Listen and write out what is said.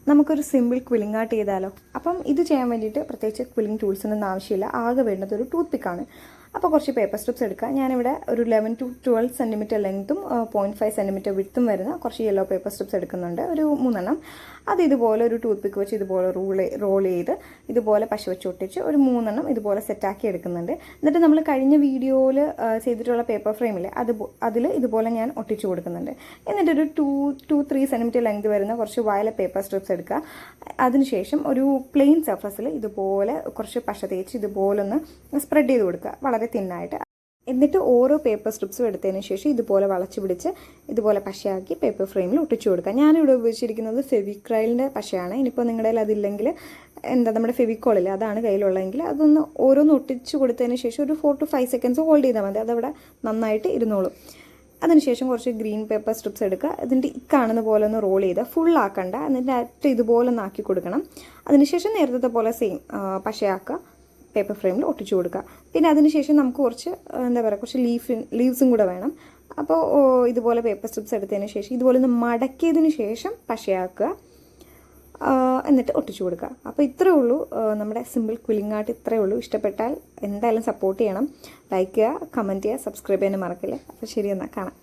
നമുക്കൊരു simple quilling art ചെയ്താലോ. അപ്പം ഇത് ചെയ്യാൻ വേണ്ടിയിട്ട് പ്രത്യേകിച്ച് ക്വില്ലിംഗ് ടൂൾസിനൊന്നും ആവശ്യമില്ല. ആകെ വേണ്ടത് ഒരു ടൂത്ത് പിക്കാണ്. അപ്പോൾ കുറച്ച് പേപ്പർ സ്ട്രിപ്സ് എടുക്കുക. ഞാനിവിടെ ഒരു 11 to 12 സെൻറ്റിമീറ്റർ ലെങ്ത്തും 0.5 സെൻറ്റിമീറ്റർ വിഡ്ത്തും വരുന്ന കുറച്ച് യെല്ലോ പേപ്പർ സ്ട്രിപ്സ് എടുക്കുന്നുണ്ട്, ഒരു 3 അത് ഇതുപോലെ ഒരു ടൂത്ത് പിക്ക് വെച്ച് ഇതുപോലെ റോൾ ചെയ്ത് ഇതുപോലെ പശ വെച്ച് ഒട്ടിച്ച് ഒരു 3 ഇതുപോലെ സെറ്റാക്കി എടുക്കുന്നുണ്ട്. എന്നിട്ട് നമ്മൾ കഴിഞ്ഞ വീഡിയോയിൽ ചെയ്തിട്ടുള്ള പേപ്പർ ഫ്രെയിമിൽ അതിൽ ഇതുപോലെ ഞാൻ ഒട്ടിച്ചു കൊടുക്കുന്നുണ്ട്. എന്നിട്ടൊരു 2-3 സെൻറ്റിമീറ്റർ ലെങ്ത് വരുന്ന കുറച്ച് വയലറ്റ് പേപ്പർ സ്ട്രിപ്സ് എടുക്കുക. അതിനുശേഷം ഒരു പ്ലെയിൻ സർഫസിൽ ഇതുപോലെ കുറച്ച് പശ തേച്ച് ഇതുപോലെ ഒന്ന് സ്പ്രെഡ് ചെയ്ത് കൊടുക്കുക, വളരെ തിന്നായിട്ട്. എന്നിട്ട് ഓരോ പേപ്പർ സ്ട്രിപ്സും എടുത്തതിന് ശേഷം ഇതുപോലെ വളച്ച് പിടിച്ച് ഇതുപോലെ പശയാക്കി പേപ്പർ ഫ്രെയിമിൽ ഒട്ടിച്ചു കൊടുക്കുക. ഞാനിവിടെ ഉപയോഗിച്ചിരിക്കുന്നത് ഫെവിക്രൈലിൻ്റെ പശയാണ്. ഇനിയിപ്പോൾ നിങ്ങളുടെ കയ്യിൽ അതില്ലെങ്കിൽ നമ്മുടെ ഫെവിക്കോളില്ലേ, അതാണ് കയ്യിലുള്ളതെങ്കിൽ അതൊന്ന് ഓരോന്ന് ഒട്ടിച്ചു കൊടുത്തതിന് ശേഷം ഒരു 4 to 5 സെക്കൻഡ്സ് ഹോൾഡ് ചെയ്താൽ മതി, അതവിടെ നന്നായിട്ട് ഇരുന്നോളും. അതിനുശേഷം കുറച്ച് ഗ്രീൻ പേപ്പർ സ്ട്രിപ്സ് എടുക്കുക. ഇതിൻ്റെ കാണുന്ന പോലെ ഒന്ന് റോൾ ചെയ്ത് ഫുള്ളാക്കണ്ട, എന്നിട്ട് അറ്റ് ഇതുപോലെ ഒന്ന് ആക്കി കൊടുക്കണം. അതിനുശേഷം നേരത്തെ പോലെ സെയിം പശയാക്കുക, പേപ്പർ ഫ്രെയിമിൽ ഒട്ടിച്ചു കൊടുക്കുക. പിന്നെ അതിനുശേഷം നമുക്ക് കുറച്ച് കുറച്ച് ലീവ്സും കൂടെ വേണം. അപ്പോൾ ഇതുപോലെ പേപ്പർ സ്ട്രിപ്സ് എടുത്തതിന് ശേഷം ഇതുപോലെ ഒന്ന് മടക്കിയതിന് ശേഷം പശയാക്കുക, എന്നിട്ട് ഒട്ടിച്ചു കൊടുക്കുക. അപ്പോൾ ഇത്രയേ ഉള്ളൂ നമ്മുടെ സിമ്പിൾ ക്വില്ലിംഗ് ആർട്ട്. ഇത്രയേ ഉള്ളൂ. ഇഷ്ടപ്പെട്ടാൽ എന്തായാലും സപ്പോർട്ട് ചെയ്യണം, ലൈക്ക് ചെയ്യുക, കമൻറ്റ് ചെയ്യുക, സബ്സ്ക്രൈബ് ചെയ്യാനും മറക്കില്ല. അപ്പോൾ ശരി, എന്നാൽ കാണാം.